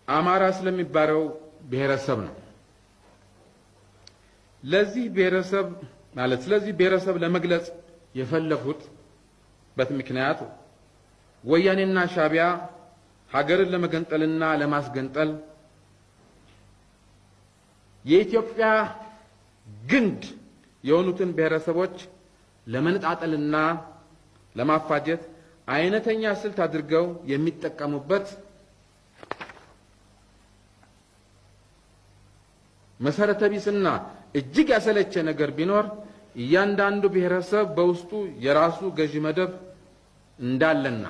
አማራ ስለሚባለው ብሔረሰብ ነው። ስለዚህ ብሔረሰብ ለመግለጽ የፈለጉት ምክንያት ወያኔና ሻዕቢያ ሀገርን ለመገንጠልና ለማስገንጠል የኢትዮጵያ ግንድ የሆኑትን ብሔረሰቦች ለመነጣጠልና ለማፋጀት አይነተኛ ስልት አድርገው የሚጠቀሙበት መሰረተ ቢስና እጅግ ያሰለቸ ነገር ቢኖር እያንዳንዱ ብሔረሰብ በውስጡ የራሱ ገዢ መደብ እንዳለና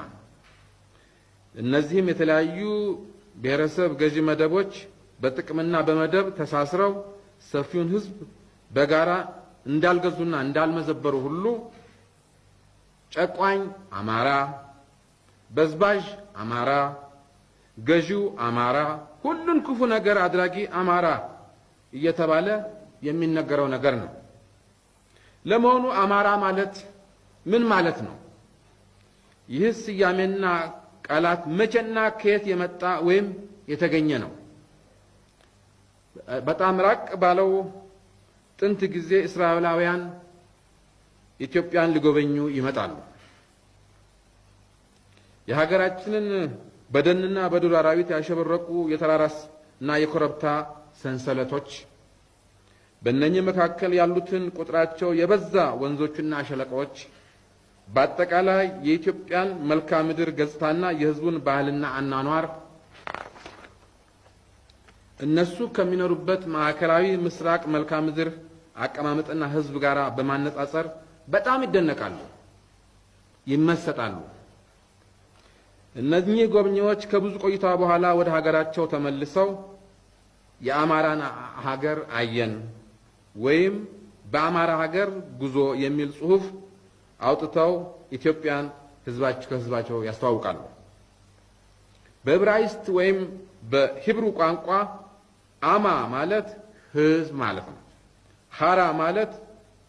እነዚህም የተለያዩ ብሔረሰብ ገዢ መደቦች በጥቅምና በመደብ ተሳስረው ሰፊውን ሕዝብ በጋራ እንዳልገዙና እንዳልመዘበሩ ሁሉ ጨቋኝ አማራ፣ በዝባዥ አማራ፣ ገዢው አማራ፣ ሁሉን ክፉ ነገር አድራጊ አማራ እየተባለ የሚነገረው ነገር ነው። ለመሆኑ አማራ ማለት ምን ማለት ነው? ይህ ስያሜና ቃላት መቼና ከየት የመጣ ወይም የተገኘ ነው? በጣም ራቅ ባለው ጥንት ጊዜ እስራኤላውያን ኢትዮጵያን ሊጎበኙ ይመጣሉ። የሀገራችንን በደንና በዱር አራዊት ያሸበረቁ የተራራና የኮረብታ ሰንሰለቶች በእነኚህ መካከል ያሉትን ቁጥራቸው የበዛ ወንዞችና ሸለቆዎች በአጠቃላይ የኢትዮጵያን መልክዓ ምድር ገጽታና የሕዝቡን ባህልና አኗኗር እነሱ ከሚኖሩበት ማዕከላዊ ምስራቅ መልክዓ ምድር አቀማመጥና ሕዝብ ጋር በማነጻጸር በጣም ይደነቃሉ፣ ይመሰጣሉ። እነኚህ ጎብኚዎች ከብዙ ቆይታ በኋላ ወደ ሀገራቸው ተመልሰው የአማራን ሀገር አየን ወይም በአማራ ሀገር ጉዞ የሚል ጽሑፍ አውጥተው ኢትዮጵያን ከህዝባቸው ያስተዋውቃሉ። በዕብራይስጥ ወይም በሂብሩ ቋንቋ አማ ማለት ህዝብ ማለት ነው። ሐራ ማለት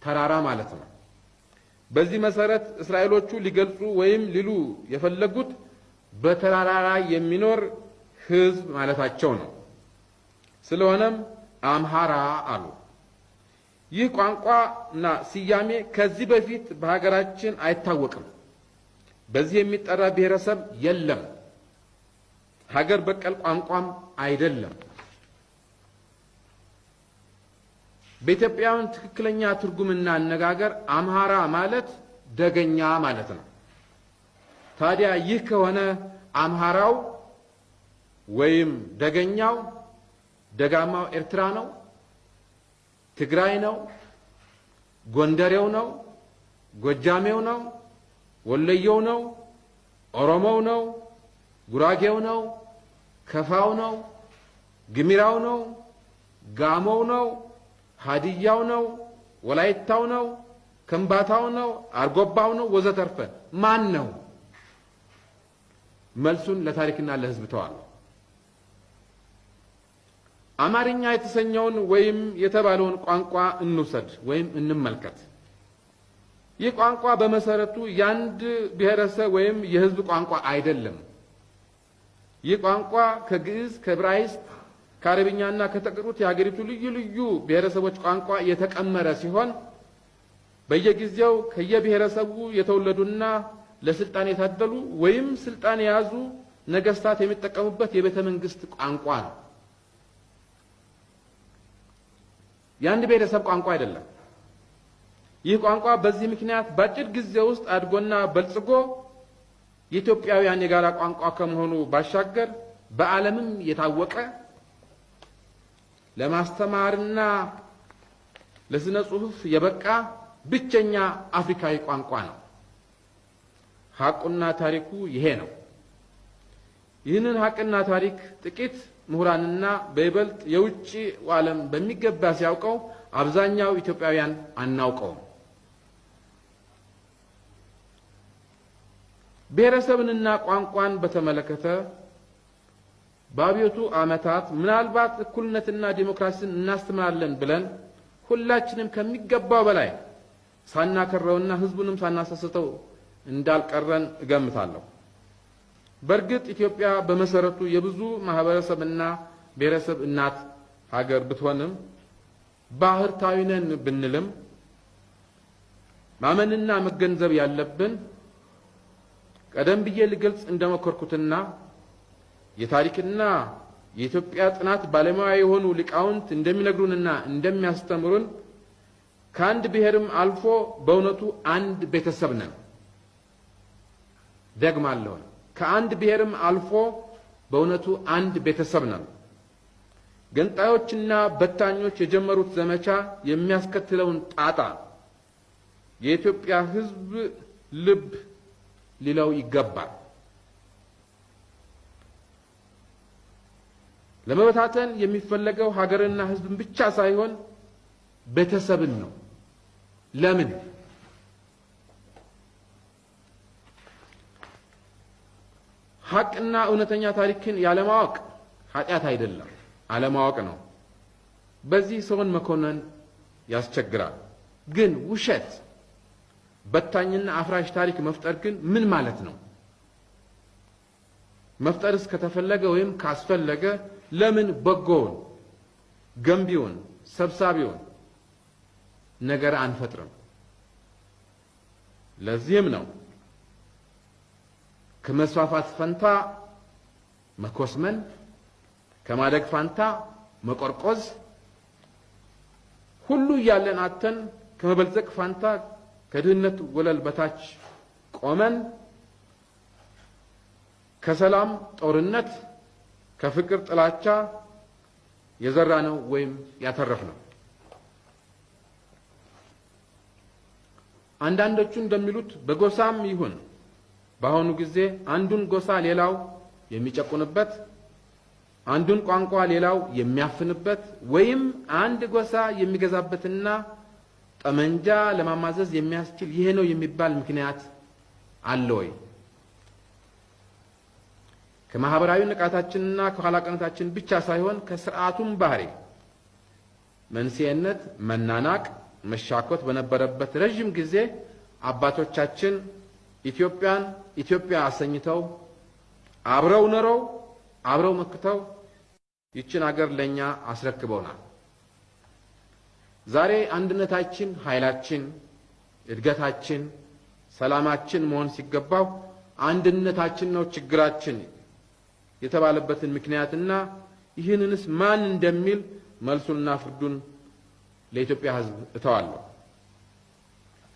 ተራራ ማለት ነው። በዚህ መሰረት እስራኤሎቹ ሊገልጹ ወይም ሊሉ የፈለጉት በተራራ ላይ የሚኖር ህዝብ ማለታቸው ነው። ስለሆነም አምሃራ አሉ። ይህ ቋንቋና ስያሜ ከዚህ በፊት በሀገራችን አይታወቅም። በዚህ የሚጠራ ብሔረሰብ የለም። ሀገር በቀል ቋንቋም አይደለም። በኢትዮጵያውያን ትክክለኛ ትርጉምና አነጋገር አምሃራ ማለት ደገኛ ማለት ነው። ታዲያ ይህ ከሆነ አምሃራው ወይም ደገኛው ደጋማው ኤርትራ ነው፣ ትግራይ ነው፣ ጎንደሬው ነው፣ ጎጃሜው ነው፣ ወለየው ነው፣ ኦሮሞው ነው፣ ጉራጌው ነው፣ ከፋው ነው፣ ግሚራው ነው፣ ጋሞው ነው፣ ሀዲያው ነው፣ ወላይታው ነው፣ ከምባታው ነው፣ አርጎባው ነው ወዘተርፈ ማን ነው? መልሱን ለታሪክና ለሕዝብ ተዋል። አማርኛ የተሰኘውን ወይም የተባለውን ቋንቋ እንውሰድ ወይም እንመልከት። ይህ ቋንቋ በመሰረቱ የአንድ ብሔረሰብ ወይም የሕዝብ ቋንቋ አይደለም። ይህ ቋንቋ ከግዕዝ፣ ከዕብራይስጥ፣ ከአረብኛና ከተቀሩት የሀገሪቱ ልዩ ልዩ ብሔረሰቦች ቋንቋ የተቀመረ ሲሆን በየጊዜው ከየብሔረሰቡ የተወለዱና ለስልጣን የታደሉ ወይም ስልጣን የያዙ ነገስታት የሚጠቀሙበት የቤተ መንግስት ቋንቋ ነው። የአንድ ብሔረሰብ ቋንቋ አይደለም። ይህ ቋንቋ በዚህ ምክንያት በአጭር ጊዜ ውስጥ አድጎና በልጽጎ የኢትዮጵያውያን የጋራ ቋንቋ ከመሆኑ ባሻገር በዓለምም የታወቀ ለማስተማርና ለስነ ጽሑፍ የበቃ ብቸኛ አፍሪካዊ ቋንቋ ነው። ሐቁና ታሪኩ ይሄ ነው። ይህንን ሐቅና ታሪክ ጥቂት ምሁራንና በይበልጥ የውጭ ዓለም በሚገባ ሲያውቀው አብዛኛው ኢትዮጵያውያን አናውቀውም። ብሔረሰብንና ቋንቋን በተመለከተ በአብዮቱ ዓመታት ምናልባት እኩልነትና ዲሞክራሲን እናስተምራለን ብለን ሁላችንም ከሚገባው በላይ ሳናከረውና ሕዝቡንም ሳናሳስተው እንዳልቀረን እገምታለሁ። በርግጥ ኢትዮጵያ በመሰረቱ የብዙ ማህበረሰብና ብሔረሰብ እናት ሀገር ብትሆንም ባህርታዊ ነን ብንልም ማመንና መገንዘብ ያለብን ቀደም ብዬ ልገልጽ እንደሞከርኩትና የታሪክና የኢትዮጵያ ጥናት ባለሙያ የሆኑ ሊቃውንት እንደሚነግሩንና እንደሚያስተምሩን ከአንድ ብሔርም አልፎ በእውነቱ አንድ ቤተሰብ ነን። ደግማለሁ፣ ከአንድ ብሔርም አልፎ በእውነቱ አንድ ቤተሰብ ነን። ገንጣዮችና በታኞች የጀመሩት ዘመቻ የሚያስከትለውን ጣጣ የኢትዮጵያ ሕዝብ ልብ ሊለው ይገባል። ለመበታተን የሚፈለገው ሀገርና ሕዝብን ብቻ ሳይሆን ቤተሰብን ነው። ለምን? ሐቅና እውነተኛ ታሪክን ያለማወቅ ኃጢአት አይደለም፣ አለማወቅ ነው። በዚህ ሰውን መኮነን ያስቸግራል። ግን ውሸት፣ በታኝና አፍራሽ ታሪክ መፍጠር ግን ምን ማለት ነው? መፍጠርስ ከተፈለገ ወይም ካስፈለገ ለምን በጎውን፣ ገንቢውን፣ ሰብሳቢውን ነገር አንፈጥርም? ለዚህም ነው ከመስፋፋት ፈንታ መኮስመን፣ ከማደግ ፋንታ መቆርቆዝ፣ ሁሉ እያለን አተን ከመበልጸግ ፋንታ ከድህነት ወለል በታች ቆመን ከሰላም ጦርነት፣ ከፍቅር ጥላቻ የዘራነው ወይም ያተረፍነው። አንዳንዶቹ እንደሚሉት በጎሳም ይሁን በአሁኑ ጊዜ አንዱን ጎሳ ሌላው የሚጨቁንበት፣ አንዱን ቋንቋ ሌላው የሚያፍንበት ወይም አንድ ጎሳ የሚገዛበትና ጠመንጃ ለማማዘዝ የሚያስችል ይሄ ነው የሚባል ምክንያት አለ ወይ? ከማህበራዊ ንቃታችንና ከኋላቀነታችን ብቻ ሳይሆን ከስርዓቱም ባህሪ መንስኤነት መናናቅ፣ መሻኮት በነበረበት ረጅም ጊዜ አባቶቻችን ኢትዮጵያን ኢትዮጵያ አሰኝተው አብረው ኖረው አብረው መክተው ይችን ሀገር ለኛ አስረክበውናል። ዛሬ አንድነታችን ኃይላችን፣ እድገታችን፣ ሰላማችን መሆን ሲገባው አንድነታችን ነው ችግራችን የተባለበትን ምክንያትና ይህንንስ ማን እንደሚል መልሱንና ፍርዱን ለኢትዮጵያ ሕዝብ እተዋለሁ።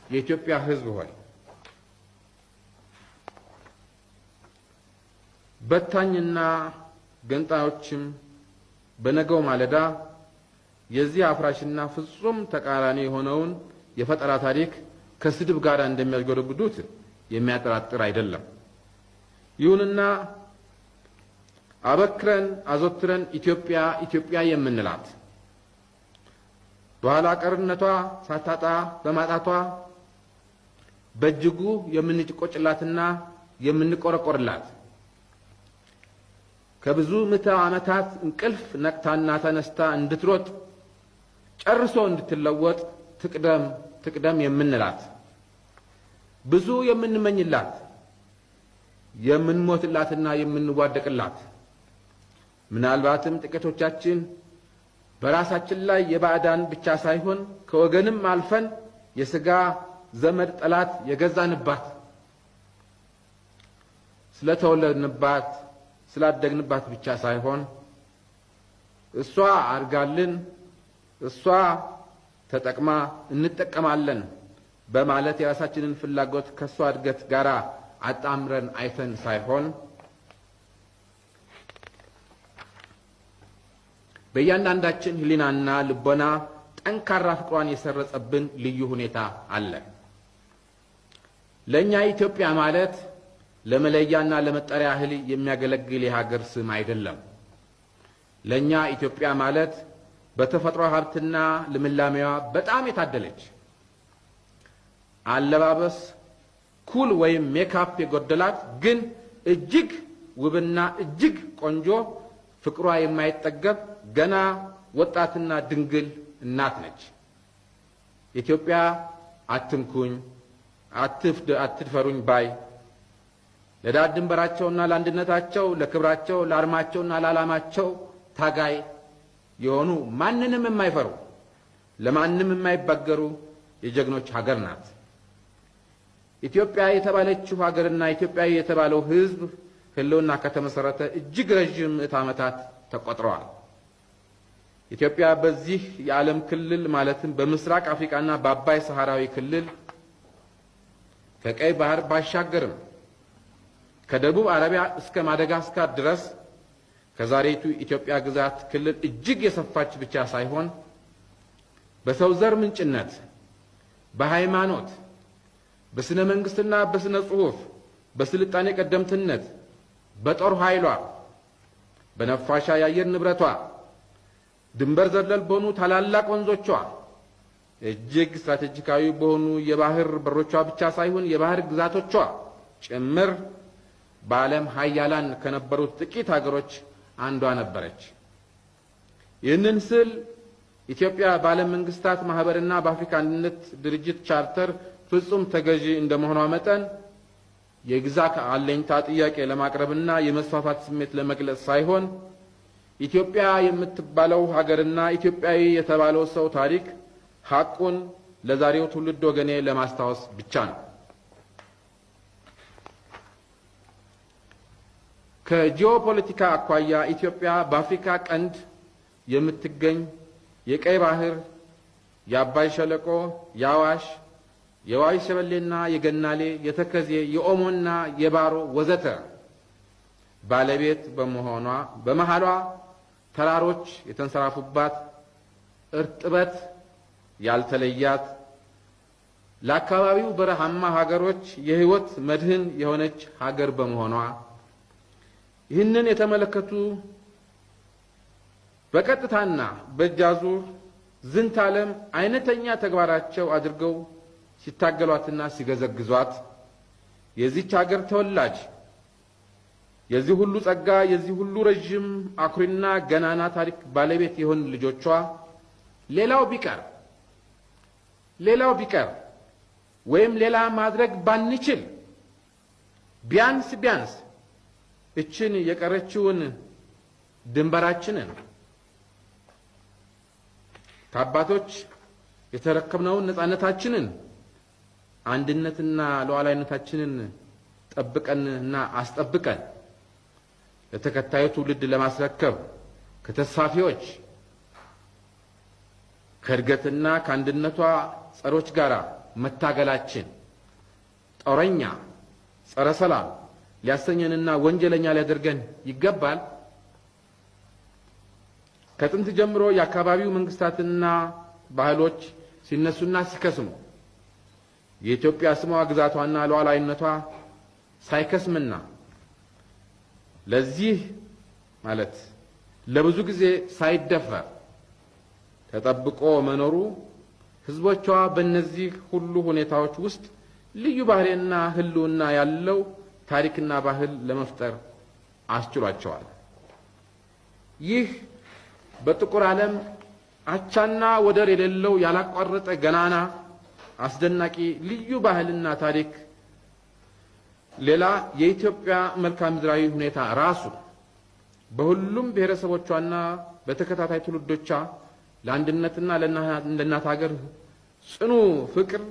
የኢትዮጵያ ሕዝብ ሆይ በታኝና ገንጣዮችም በነገው ማለዳ የዚህ አፍራሽና ፍጹም ተቃራኒ የሆነውን የፈጠራ ታሪክ ከስድብ ጋር እንደሚያጎደጉዱት የሚያጠራጥር አይደለም። ይሁንና አበክረን አዘውትረን ኢትዮጵያ ኢትዮጵያ የምንላት በኋላ ቀርነቷ ሳታጣ በማጣቷ በእጅጉ የምንቆጭላትና የምንቆረቆርላት ከብዙ ምዕተ ዓመታት እንቅልፍ ነቅታና ተነስታ እንድትሮጥ ጨርሶ እንድትለወጥ ትቅደም የምንላት ብዙ የምንመኝላት የምንሞትላትና የምንዋደቅላት ምናልባትም ጥቂቶቻችን በራሳችን ላይ የባዕዳን ብቻ ሳይሆን ከወገንም አልፈን የሥጋ ዘመድ ጠላት የገዛንባት ስለተወለድንባት ስላደግንባት ብቻ ሳይሆን እሷ አርጋልን እሷ ተጠቅማ እንጠቀማለን በማለት የራሳችንን ፍላጎት ከሷ እድገት ጋር አጣምረን አይተን ሳይሆን በእያንዳንዳችን ሕሊናና ልቦና ጠንካራ ፍቅሯን የሰረጸብን ልዩ ሁኔታ አለ። ለእኛ ኢትዮጵያ ማለት ለመለያና ለመጠሪያ ያህል የሚያገለግል የሀገር ስም አይደለም። ለእኛ ኢትዮጵያ ማለት በተፈጥሮ ሀብትና ልምላሜዋ በጣም የታደለች አለባበስ ኩል ወይም ሜካፕ የጎደላት ግን እጅግ ውብና እጅግ ቆንጆ ፍቅሯ የማይጠገብ ገና ወጣትና ድንግል እናት ነች። ኢትዮጵያ አትንኩኝ አትድፈሩኝ ባይ ለዳር ድንበራቸውና ለአንድነታቸው ለክብራቸው ለአርማቸውና ለዓላማቸው ታጋይ የሆኑ ማንንም የማይፈሩ ለማንም የማይበገሩ የጀግኖች ሀገር ናት። ኢትዮጵያ የተባለችው ሀገርና ኢትዮጵያዊ የተባለው ሕዝብ ህልውና ከተመሰረተ እጅግ ረጅም ምዕተ ዓመታት ተቆጥረዋል። ኢትዮጵያ በዚህ የዓለም ክልል ማለትም በምስራቅ አፍሪካና በአባይ ሰሃራዊ ክልል ከቀይ ባህር ባሻገርም ከደቡብ አረቢያ እስከ ማደጋስካር ድረስ ከዛሬቱ ኢትዮጵያ ግዛት ክልል እጅግ የሰፋች ብቻ ሳይሆን በሰው ዘር ምንጭነት፣ በሃይማኖት፣ በስነ መንግስትና በስነ ጽሑፍ፣ በስልጣኔ ቀደምትነት፣ በጦር ኃይሏ፣ በነፋሻ የአየር ንብረቷ፣ ድንበር ዘለል በሆኑ ታላላቅ ወንዞቿ፣ እጅግ ስትራቴጂካዊ በሆኑ የባህር በሮቿ ብቻ ሳይሆን የባህር ግዛቶቿ ጭምር በዓለም ሀያላን ከነበሩት ጥቂት ሀገሮች አንዷ ነበረች። ይህንን ስል ኢትዮጵያ በዓለም መንግስታት ማህበርና በአፍሪካ አንድነት ድርጅት ቻርተር ፍጹም ተገዢ እንደመሆኗ መጠን የግዛት አለኝታ ጥያቄ ለማቅረብና የመስፋፋት ስሜት ለመግለጽ ሳይሆን ኢትዮጵያ የምትባለው ሀገርና ኢትዮጵያዊ የተባለው ሰው ታሪክ ሐቁን ለዛሬው ትውልድ ወገኔ ለማስታወስ ብቻ ነው። ከጂኦፖለቲካ አኳያ ኢትዮጵያ በአፍሪካ ቀንድ የምትገኝ የቀይ ባህር፣ የአባይ ሸለቆ፣ የአዋሽ፣ የዋይ ሸበሌና የገናሌ፣ የተከዜ፣ የኦሞና የባሮ ወዘተ ባለቤት በመሆኗ በመሃሏ ተራሮች የተንሰራፉባት እርጥበት ያልተለያት ለአካባቢው በረሃማ ሀገሮች የህይወት መድህን የሆነች ሀገር በመሆኗ ይህንን የተመለከቱ በቀጥታና በእጃዙር ዝንተ ዓለም አይነተኛ ተግባራቸው አድርገው ሲታገሏትና ሲገዘግዟት የዚች ሀገር ተወላጅ የዚህ ሁሉ ጸጋ የዚህ ሁሉ ረጅም አኩሪና ገናና ታሪክ ባለቤት የሆኑ ልጆቿ ሌላው ቢቀር ወይም ሌላ ማድረግ ባንችል ቢያንስ እችን የቀረችውን ድንበራችንን ከአባቶች የተረከብነውን ነፃነታችንን አንድነትና ሉዓላዊነታችንን ጠብቀንና አስጠብቀን ለተከታዩ ትውልድ ለማስረከብ ከተስፋፊዎች ከእድገትና ከአንድነቷ ጸሮች ጋር መታገላችን ጦረኛ ጸረ ሰላም ሊያሰኘንና ወንጀለኛ ሊያደርገን ይገባል። ከጥንት ጀምሮ የአካባቢው መንግስታትና ባህሎች ሲነሱና ሲከስሙ የኢትዮጵያ ስሟ ግዛቷና ሉዓላዊነቷ ሳይከስምና ለዚህ ማለት ለብዙ ጊዜ ሳይደፈር ተጠብቆ መኖሩ ህዝቦቿ በእነዚህ ሁሉ ሁኔታዎች ውስጥ ልዩ ባህሪና ህልውና ያለው ታሪክና ባህል ለመፍጠር አስችሏቸዋል። ይህ በጥቁር ዓለም አቻና ወደር የሌለው ያላቋረጠ ገናና አስደናቂ ልዩ ባህልና ታሪክ ሌላ የኢትዮጵያ መልክዓ ምድራዊ ሁኔታ ራሱ በሁሉም ብሔረሰቦቿና በተከታታይ ትውልዶቿ ለአንድነትና ለእናት ሀገር ጽኑ ፍቅር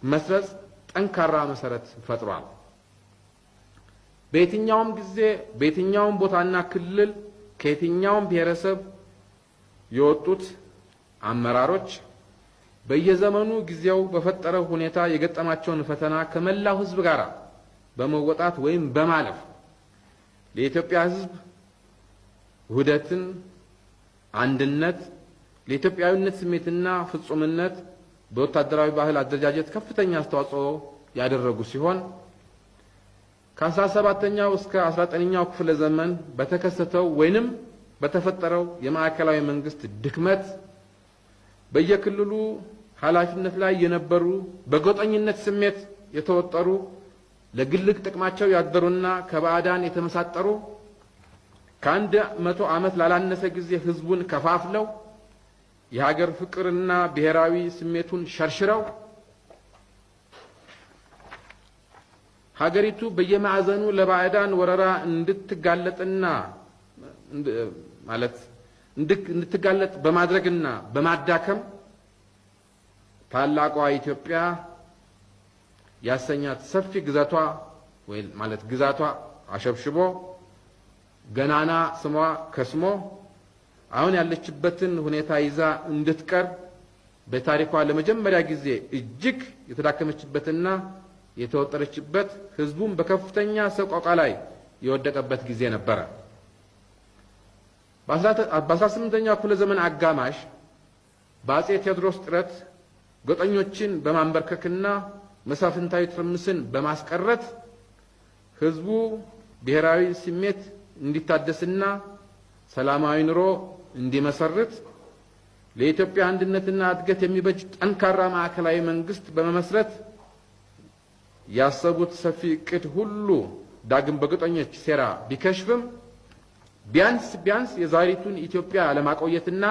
መስረጽ ጠንካራ መሰረት ፈጥሯል። በየትኛውም ጊዜ በየትኛውም ቦታና ክልል ከየትኛውም ብሔረሰብ የወጡት አመራሮች በየዘመኑ ጊዜው በፈጠረው ሁኔታ የገጠማቸውን ፈተና ከመላው ህዝብ ጋር በመወጣት ወይም በማለፍ ለኢትዮጵያ ህዝብ ውህደትን፣ አንድነት፣ ለኢትዮጵያዊነት ስሜትና ፍጹምነት በወታደራዊ ባህል አደረጃጀት ከፍተኛ አስተዋጽኦ ያደረጉ ሲሆን ከ17ኛው እስከ 19ኛው ክፍለ ዘመን በተከሰተው ወይንም በተፈጠረው የማዕከላዊ መንግስት ድክመት በየክልሉ ኃላፊነት ላይ የነበሩ በጎጠኝነት ስሜት የተወጠሩ ለግል ጥቅማቸው ያደሩና ከባዕዳን የተመሳጠሩ ከ100 ዓመት ላላነሰ ጊዜ ህዝቡን ከፋፍለው የሀገር ፍቅርና ብሔራዊ ስሜቱን ሸርሽረው ሀገሪቱ በየማዕዘኑ ለባዕዳን ወረራ እንድትጋለጥና እንድትጋለጥ በማድረግና በማዳከም ታላቋ ኢትዮጵያ ያሰኛት ሰፊ ግዛቷ ግዛቷ አሸብሽቦ ገናና ስሟ ከስሞ አሁን ያለችበትን ሁኔታ ይዛ እንድትቀር በታሪኳ ለመጀመሪያ ጊዜ እጅግ የተዳከመችበትና የተወጠረችበት ህዝቡም በከፍተኛ ሰቆቃ ላይ የወደቀበት ጊዜ ነበር። በ18ኛው ክፍለ ዘመን አጋማሽ በአጼ ቴዎድሮስ ጥረት ጎጠኞችን በማንበርከክና መሳፍንታዊ ትርምስን በማስቀረት ህዝቡ ብሔራዊ ስሜት እንዲታደስና ሰላማዊ ኑሮ እንዲመሰርት ለኢትዮጵያ አንድነትና እድገት የሚበጅ ጠንካራ ማዕከላዊ መንግስት በመመስረት ያሰቡት ሰፊ እቅድ ሁሉ ዳግም በጎጠኞች ሴራ ቢከሽፍም ቢያንስ የዛሬቱን ኢትዮጵያ ለማቆየትና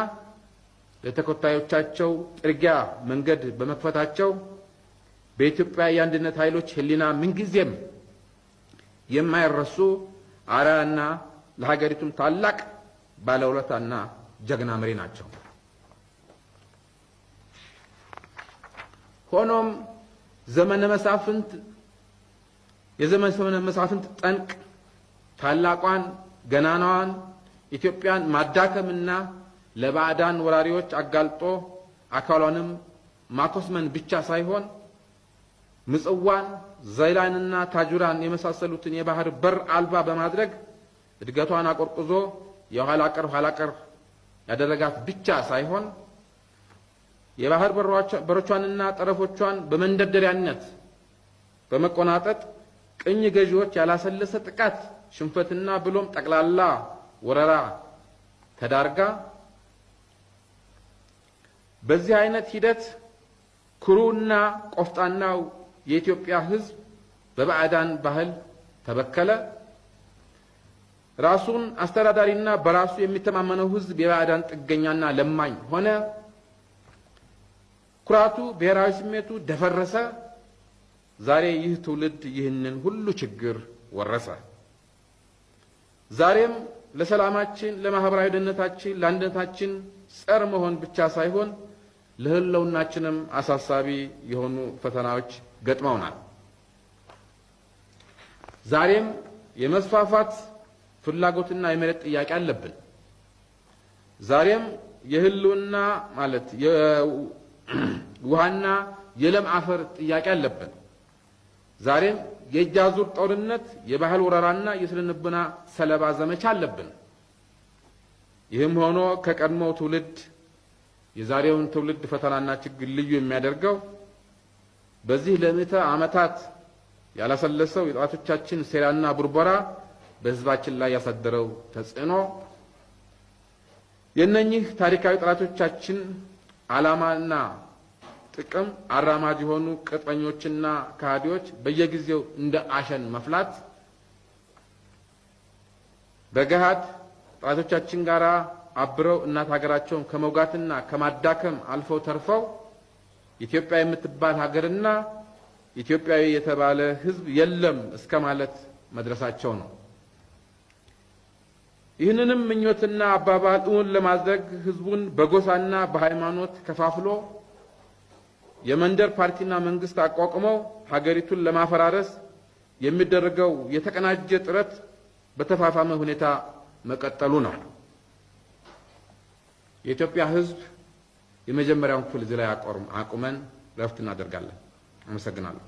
ለተከታዮቻቸው ጥርጊያ መንገድ በመክፈታቸው በኢትዮጵያ የአንድነት ኃይሎች ህሊና ምንጊዜም የማይረሱ አርአያና ለሀገሪቱም ታላቅ ባለውለታና ጀግና መሪ ናቸው። ሆኖም የዘመነ መሳፍንት ጠንቅ ታላቋን ገናናዋን ኢትዮጵያን ማዳከምና ለባዕዳን ወራሪዎች አጋልጦ አካሏንም ማኮስመን ብቻ ሳይሆን ምጽዋን፣ ዘይላንና ታጁራን የመሳሰሉትን የባህር በር አልባ በማድረግ እድገቷን አቆርቁዞ የኋላ ቀር ያደረጋት ብቻ ሳይሆን የባህር በሮቿንና ጠረፎቿን በመንደርደሪያነት በመቆናጠጥ ቅኝ ገዢዎች ያላሰለሰ ጥቃት፣ ሽንፈትና ብሎም ጠቅላላ ወረራ ተዳርጋ በዚህ አይነት ሂደት ኩሩና ቆፍጣናው የኢትዮጵያ ህዝብ በባዕዳን ባህል ተበከለ። ራሱን አስተዳዳሪና በራሱ የሚተማመነው ህዝብ የባዕዳን ጥገኛና ለማኝ ሆነ። ኩራቱ፣ ብሔራዊ ስሜቱ ደፈረሰ። ዛሬ ይህ ትውልድ ይህንን ሁሉ ችግር ወረሰ። ዛሬም ለሰላማችን፣ ለማህበራዊ ደህንነታችን፣ ለአንድነታችን ጸር መሆን ብቻ ሳይሆን ለህልውናችንም አሳሳቢ የሆኑ ፈተናዎች ገጥመውናል። ዛሬም የመስፋፋት ፍላጎትና የመሬት ጥያቄ አለብን። ዛሬም የህልውና የውሃና የለም አፈር ጥያቄ አለብን። ዛሬም የእጅ አዙር ጦርነት፣ የባህል ወረራና የስነ-ልቦና ሰለባ ዘመቻ አለብን። ይህም ሆኖ ከቀድሞው ትውልድ የዛሬውን ትውልድ ፈተናና ችግር ልዩ የሚያደርገው በዚህ ለምዕተ ዓመታት ያላሰለሰው የጠላቶቻችን ሴራና ቡርበራ በህዝባችን ላይ ያሳደረው ተጽዕኖ፣ የእነኚህ ታሪካዊ ጠላቶቻችን ዓላማና ጥቅም አራማጅ የሆኑ ቅጥረኞችና ከሃዲዎች በየጊዜው እንደ አሸን መፍላት፣ በገሃድ ጠላቶቻችን ጋር አብረው እናት ሀገራቸውን ከመውጋትና ከማዳከም አልፈው ተርፈው ኢትዮጵያ የምትባል ሀገርና ኢትዮጵያዊ የተባለ ህዝብ የለም እስከ ማለት መድረሳቸው ነው። ይህንንም ምኞትና አባባል እውን ለማድረግ ህዝቡን በጎሳና በሃይማኖት ከፋፍሎ የመንደር ፓርቲና መንግስት አቋቁመው ሀገሪቱን ለማፈራረስ የሚደረገው የተቀናጀ ጥረት በተፋፋመ ሁኔታ መቀጠሉ ነው። የኢትዮጵያ ህዝብ የመጀመሪያውን ክፍል እዚህ ላይ አቁመን ረፍት እናደርጋለን። አመሰግናለሁ።